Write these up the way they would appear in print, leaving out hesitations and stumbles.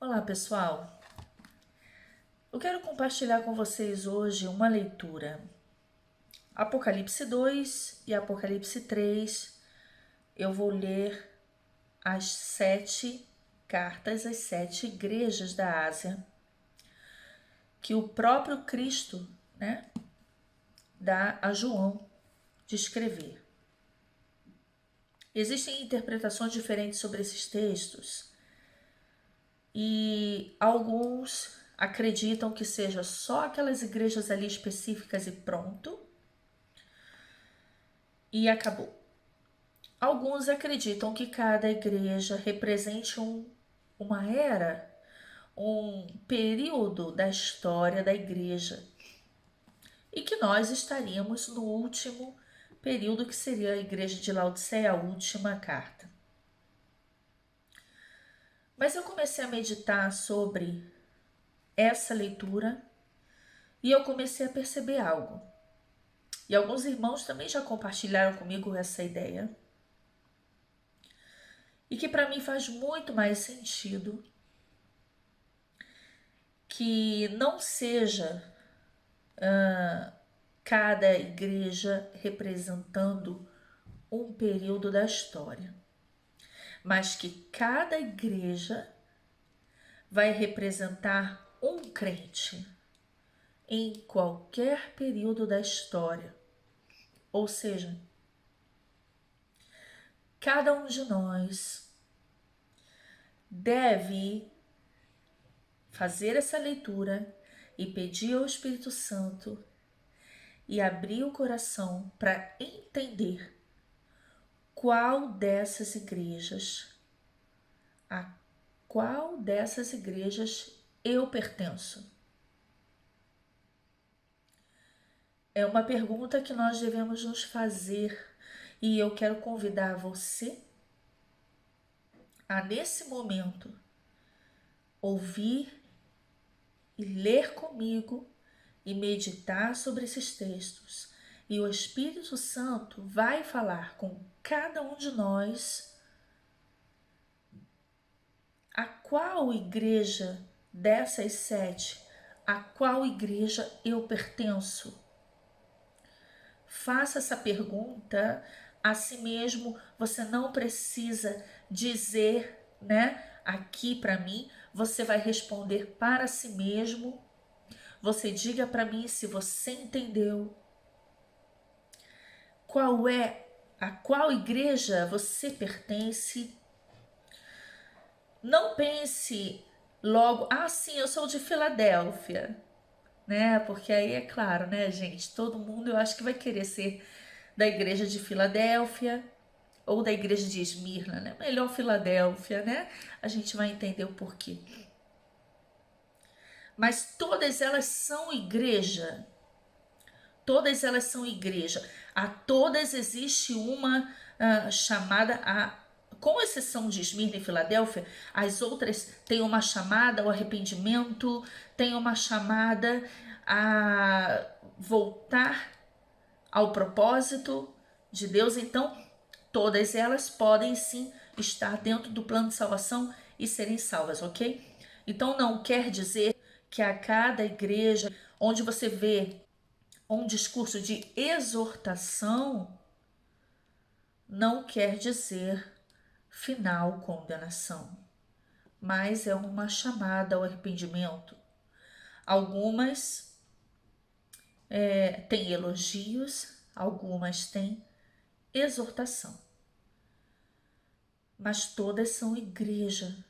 Olá, pessoal. Eu quero compartilhar com vocês hoje uma leitura. Apocalipse 2 e Apocalipse 3. Eu vou ler as 7 cartas às 7 igrejas da Ásia que o próprio Cristo, dá a João de escrever. Existem interpretações diferentes sobre esses textos e alguns acreditam que seja só aquelas igrejas ali específicas e pronto, e acabou. Alguns acreditam que cada igreja represente uma era, um período da história da igreja e que nós estaríamos no último período, que seria a igreja de Laodiceia, a última carta. Mas eu comecei a meditar sobre essa leitura e eu comecei a perceber algo. E alguns irmãos também já compartilharam comigo essa ideia. E que para mim faz muito mais sentido que não seja cada igreja representando um período da história, mas que cada igreja vai representar um crente em qualquer período da história. Ou seja, cada um de nós deve fazer essa leitura e pedir ao Espírito Santo e abrir o coração para entender a qual dessas igrejas eu pertenço. É uma pergunta que nós devemos nos fazer e eu quero convidar você a, nesse momento, ouvir e ler comigo e meditar sobre esses textos. E o Espírito Santo vai falar com cada um de nós a qual igreja dessas 7, a qual igreja eu pertenço. Faça essa pergunta a si mesmo. Você não precisa dizer, aqui para mim. Você vai responder para si mesmo. Você diga para mim se você entendeu. A qual igreja você pertence? Não pense logo, sim, eu sou de Filadélfia, Porque aí é claro, gente, todo mundo eu acho que vai querer ser da igreja de Filadélfia ou da igreja de Esmirna, Melhor Filadélfia, A gente vai entender o porquê. Mas todas elas são igreja. Todas elas são igreja. A todas existe uma chamada com exceção de Esmirna e Filadélfia, as outras têm uma chamada ao arrependimento, têm uma chamada a voltar ao propósito de Deus. Então, todas elas podem sim estar dentro do plano de salvação e serem salvas, ok? Então, não quer dizer que a cada igreja onde você vê um discurso de exortação, não quer dizer final condenação, mas é uma chamada ao arrependimento. Algumas têm elogios, algumas têm exortação, mas todas são igreja.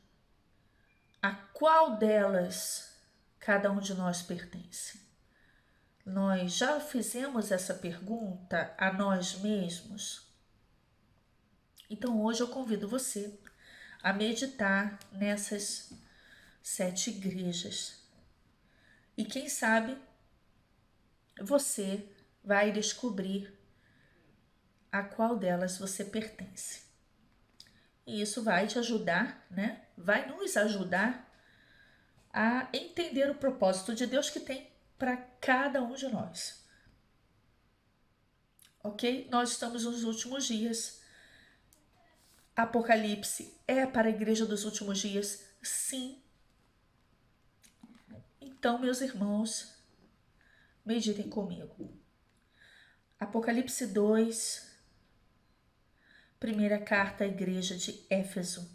A qual delas cada um de nós pertence? Nós já fizemos essa pergunta a nós mesmos? Então hoje eu convido você a meditar nessas 7 igrejas. E quem sabe você vai descobrir a qual delas você pertence. E isso vai te ajudar, Vai nos ajudar a entender o propósito de Deus que tem para cada um de nós. Ok? Nós estamos nos últimos dias. Apocalipse é para a igreja dos últimos dias? Sim. Então, meus irmãos, meditem comigo. Apocalipse 2, primeira carta à igreja de Éfeso.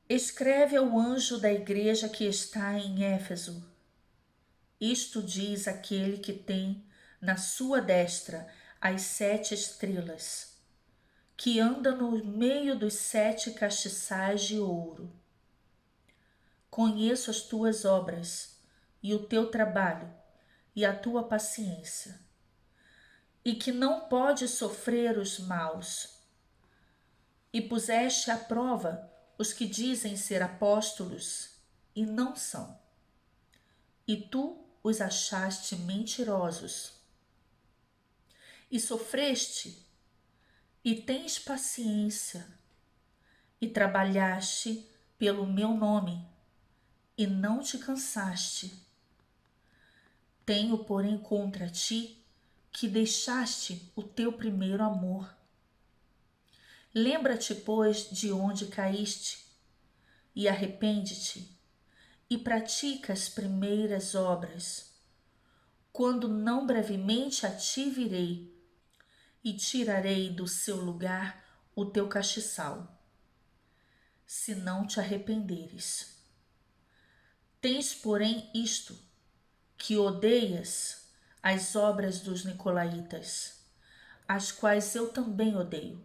Escreve ao anjo da igreja que está em Éfeso. Isto diz aquele que tem na sua destra as 7 estrelas, que anda no meio dos 7 castiçais de ouro. Conheço as tuas obras e o teu trabalho e a tua paciência, e que não podes sofrer os maus, e puseste à prova os que dizem ser apóstolos e não são, e tu os achaste mentirosos, e sofreste e tens paciência, e trabalhaste pelo meu nome, e não te cansaste. Tenho, porém, contra ti que deixaste o teu primeiro amor. Lembra-te, pois, de onde caíste, e arrepende-te, e pratica as primeiras obras, quando não brevemente a ti virei, e tirarei do seu lugar o teu castiçal, se não te arrependeres. Tens, porém, isto, que odeias as obras dos nicolaítas, as quais eu também odeio.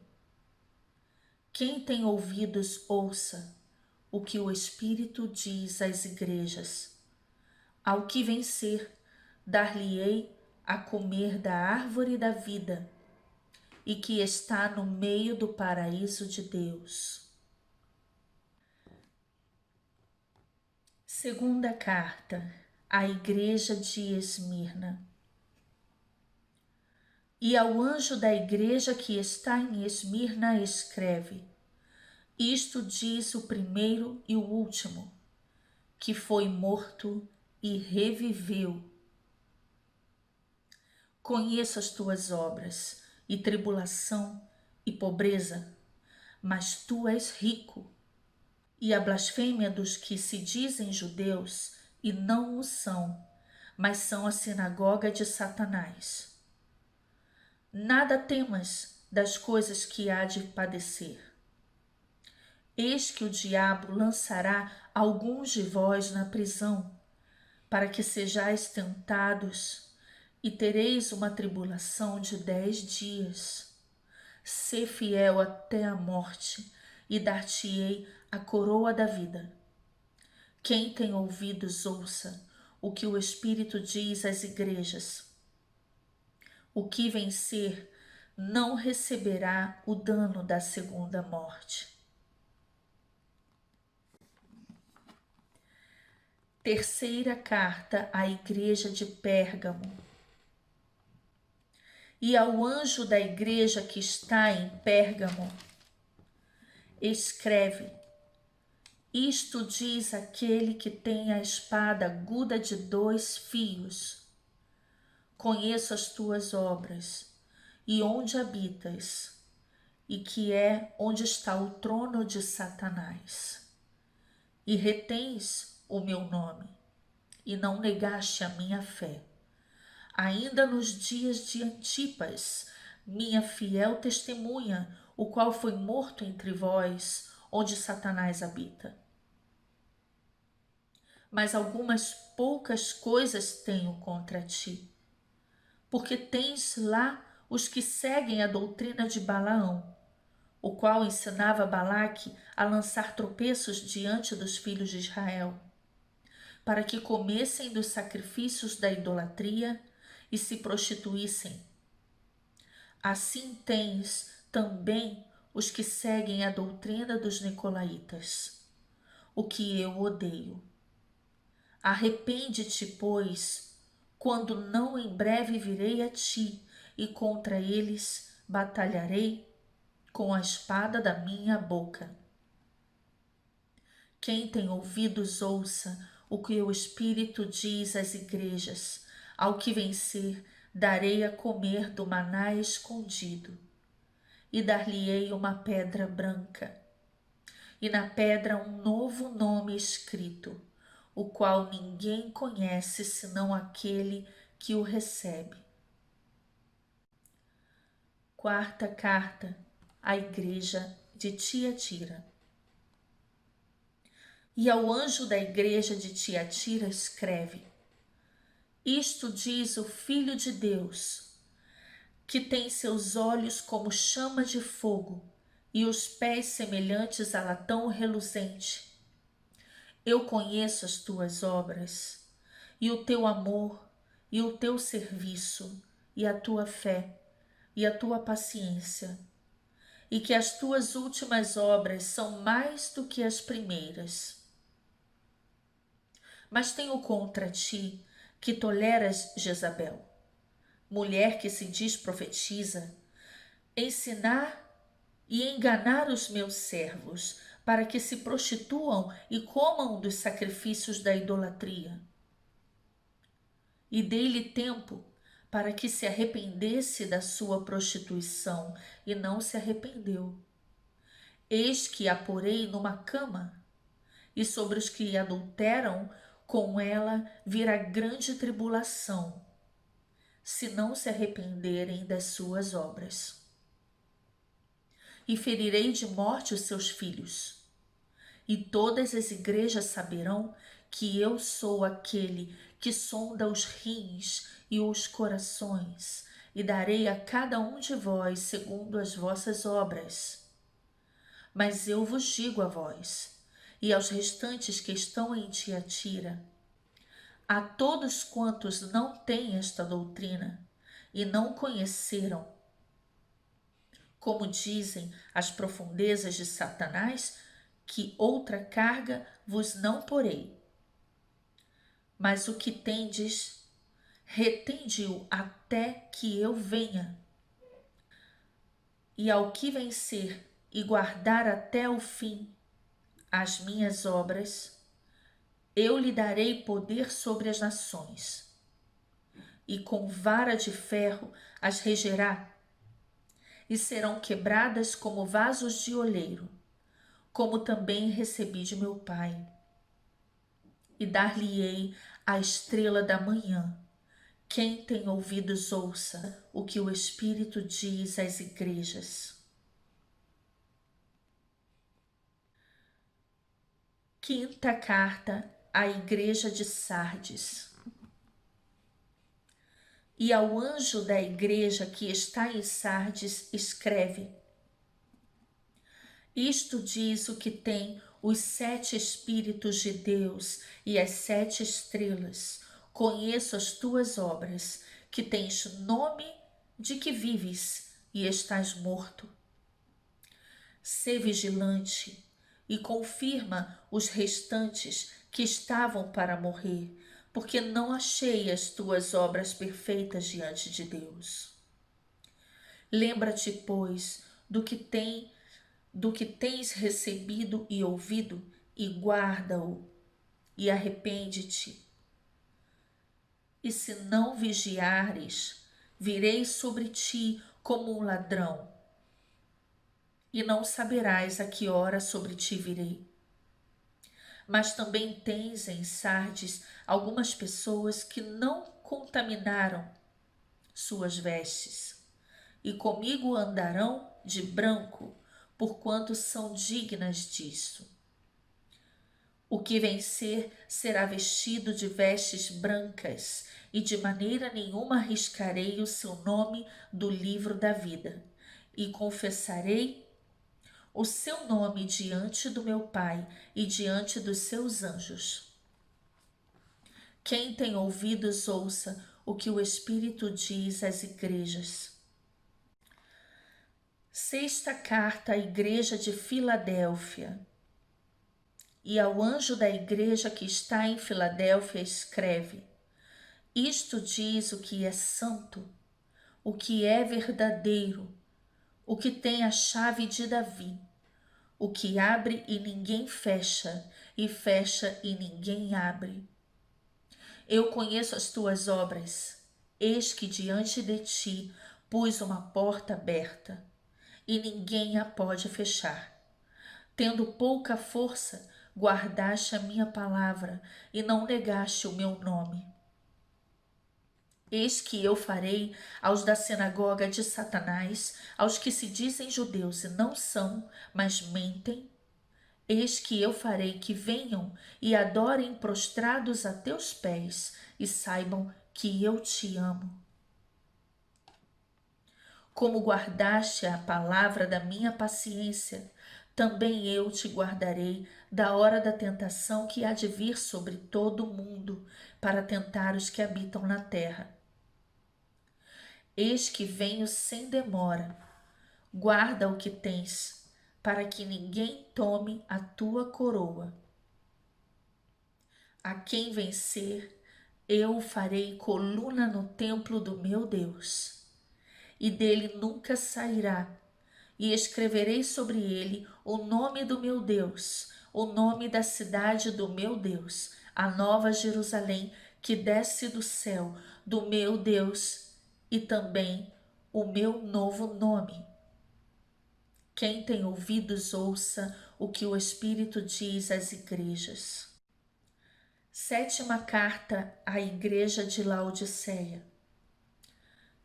Quem tem ouvidos, ouça o que o Espírito diz às igrejas. Ao que vencer, dar-lhe-ei a comer da árvore da vida, e que está no meio do paraíso de Deus. Segunda carta à igreja de Esmirna. E ao anjo da igreja que está em Esmirna escreve: Isto diz o primeiro e o último, que foi morto e reviveu. Conheço as tuas obras, e tribulação, e pobreza, mas tu és rico. E a blasfêmia dos que se dizem judeus e não o são, mas são a sinagoga de Satanás. Nada temas das coisas que há de padecer. Eis que o diabo lançará alguns de vós na prisão, para que sejais tentados, e tereis uma tribulação de 10 dias. Sê fiel até a morte, e dar-te-ei a coroa da vida. Quem tem ouvidos, ouça o que o Espírito diz às igrejas. O que vencer não receberá o dano da segunda morte. Terceira carta à igreja de Pérgamo. E ao anjo da igreja que está em Pérgamo, escreve: Isto diz aquele que tem a espada aguda de 2 fios. Conheço as tuas obras, e onde habitas, e que é onde está o trono de Satanás. E retens o meu nome, e não negaste a minha fé. Ainda nos dias de Antipas, minha fiel testemunha, o qual foi morto entre vós, onde Satanás habita. Mas algumas poucas coisas tenho contra ti, porque tens lá os que seguem a doutrina de Balaão, o qual ensinava Balaque a lançar tropeços diante dos filhos de Israel, para que comessem dos sacrifícios da idolatria e se prostituíssem. Assim tens também os que seguem a doutrina dos nicolaítas, o que eu odeio. Arrepende-te, pois, quando não em breve virei a ti, e contra eles batalharei com a espada da minha boca. Quem tem ouvidos, ouça o que o Espírito diz às igrejas. Ao que vencer, darei a comer do maná escondido, e dar-lhe-ei uma pedra branca, e na pedra um novo nome escrito, o qual ninguém conhece senão aquele que o recebe. Quarta carta à igreja de Tiatira. E ao anjo da igreja de Tiatira escreve: Isto diz o Filho de Deus, que tem seus olhos como chama de fogo e os pés semelhantes a latão reluzente. Eu conheço as tuas obras, e o teu amor, e o teu serviço, e a tua fé, e a tua paciência, e que as tuas últimas obras são mais do que as primeiras. Mas tenho contra ti que toleras Jezabel, mulher que se diz profetiza, ensinar e enganar os meus servos, para que se prostituam e comam dos sacrifícios da idolatria. E dei-lhe tempo para que se arrependesse da sua prostituição, e não se arrependeu. Eis que a porei numa cama, e sobre os que adulteram com ela virá grande tribulação, se não se arrependerem das suas obras. E ferirei de morte os seus filhos, e todas as igrejas saberão que eu sou aquele que sonda os rins e os corações, e darei a cada um de vós segundo as vossas obras. Mas eu vos digo a vós, e aos restantes que estão em Tiatira, a todos quantos não têm esta doutrina e não conheceram, como dizem as profundezas de Satanás, que outra carga vos não porei. Mas o que tendes, retende-o até que eu venha. E ao que vencer e guardar até o fim as minhas obras, eu lhe darei poder sobre as nações, e com vara de ferro as regerá, e serão quebradas como vasos de oleiro, como também recebi de meu Pai. E dar-lhe-ei a estrela da manhã. Quem tem ouvidos, ouça o que o Espírito diz às igrejas. Quinta carta à igreja de Sardes. E ao anjo da igreja que está em Sardes escreve: Isto diz o que tem os 7 Espíritos de Deus e as 7 estrelas. Conheço as tuas obras, que tens nome de que vives e estás morto. Sê vigilante e confirma os restantes que estavam para morrer, porque não achei as tuas obras perfeitas diante de Deus. Lembra-te, pois, do que tens recebido e ouvido, e guarda-o, e arrepende-te. E se não vigiares, virei sobre ti como um ladrão, e não saberás a que hora sobre ti virei. Mas também tens em Sardes algumas pessoas que não contaminaram suas vestes, e comigo andarão de branco, porquanto são dignas disso. O que vencer será vestido de vestes brancas, e de maneira nenhuma arriscarei o seu nome do livro da vida, e confessarei o seu nome diante do meu Pai e diante dos seus anjos. Quem tem ouvidos, ouça o que o Espírito diz às igrejas. Sexta carta à igreja de Filadélfia. E ao anjo da igreja que está em Filadélfia escreve: Isto diz o que é santo, o que é verdadeiro, o que tem a chave de Davi, o que abre e ninguém fecha, e fecha e ninguém abre. Eu conheço as tuas obras, eis que diante de ti pus uma porta aberta, e ninguém a pode fechar. Tendo pouca força, guardaste a minha palavra e não negaste o meu nome. Eis que eu farei aos da sinagoga de Satanás, aos que se dizem judeus e não são, mas mentem. Eis que eu farei que venham e adorem prostrados a teus pés e saibam que eu te amo. Como guardaste a palavra da minha paciência, também eu te guardarei da hora da tentação que há de vir sobre todo o mundo, para tentar os que habitam na terra. Eis que venho sem demora. Guarda o que tens, para que ninguém tome a tua coroa. A quem vencer, eu farei coluna no templo do meu Deus, e dele nunca sairá. E escreverei sobre ele o nome do meu Deus, o nome da cidade do meu Deus, a nova Jerusalém que desce do céu, do meu Deus, e também o meu novo nome. Quem tem ouvidos, ouça o que o Espírito diz às igrejas. Sétima carta à igreja de Laodiceia.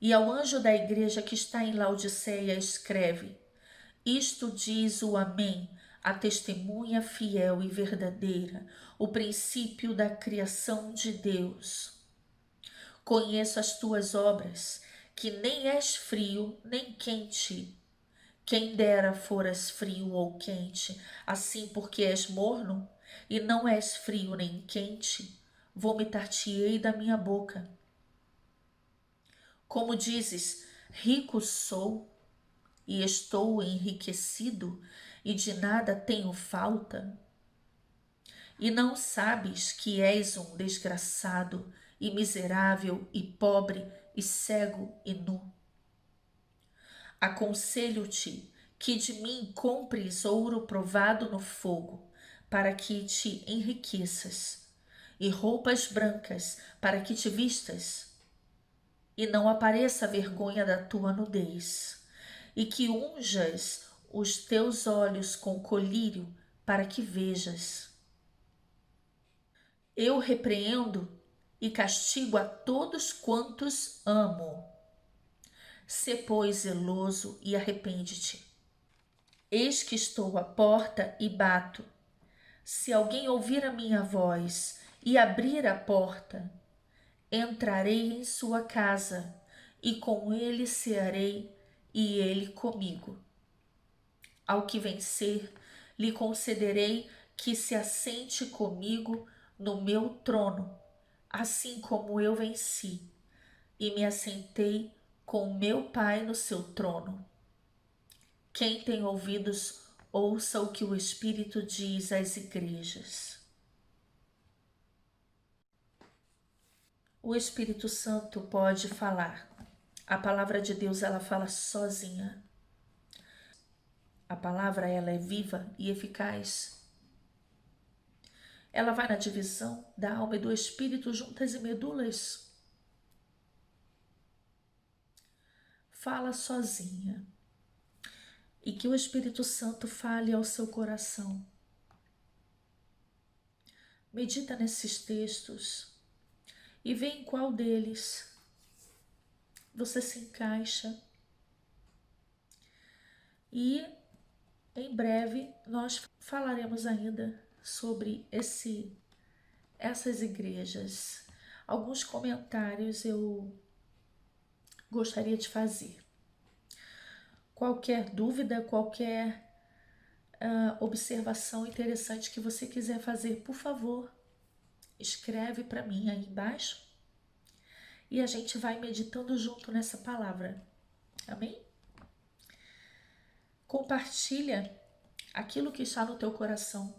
E ao anjo da igreja que está em Laodiceia escreve: Isto diz o Amém, a testemunha fiel e verdadeira, o princípio da criação de Deus. Conheço as tuas obras, que nem és frio nem quente. Quem dera foras frio ou quente, assim porque és morno, e não és frio nem quente, vomitar-te-ei da minha boca. Como dizes, rico sou, e estou enriquecido, e de nada tenho falta? E não sabes que és um desgraçado, e miserável, e pobre, e cego, e nu? Aconselho-te que de mim compres ouro provado no fogo, para que te enriqueças, e roupas brancas, para que te vistas, e não apareça a vergonha da tua nudez, e que unjas os teus olhos com colírio, para que vejas. Eu repreendo e castigo a todos quantos amo. Sê, pois, zeloso e arrepende-te. Eis que estou à porta e bato. Se alguém ouvir a minha voz e abrir a porta, entrarei em sua casa e com ele cearei e ele comigo. Ao que vencer, lhe concederei que se assente comigo no meu trono, assim como eu venci e me assentei com meu Pai no seu trono. Quem tem ouvidos, ouça o que o Espírito diz às igrejas. O Espírito Santo pode falar. A palavra de Deus, ela fala sozinha. A palavra, ela é viva e eficaz. Ela vai na divisão da alma e do espírito, juntas e medulas. Fala sozinha. E que o Espírito Santo fale ao seu coração. Medita nesses textos e vê em qual deles você se encaixa. E em breve nós falaremos ainda sobre essas igrejas. Alguns comentários eu gostaria de fazer. Qualquer dúvida, qualquer observação interessante que você quiser fazer, por favor, escreve para mim aí embaixo e a gente vai meditando junto nessa palavra. Amém? Compartilha aquilo que está no teu coração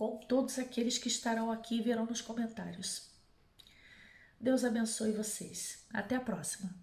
com todos aqueles que estarão aqui e verão nos comentários. Deus abençoe vocês. Até a próxima.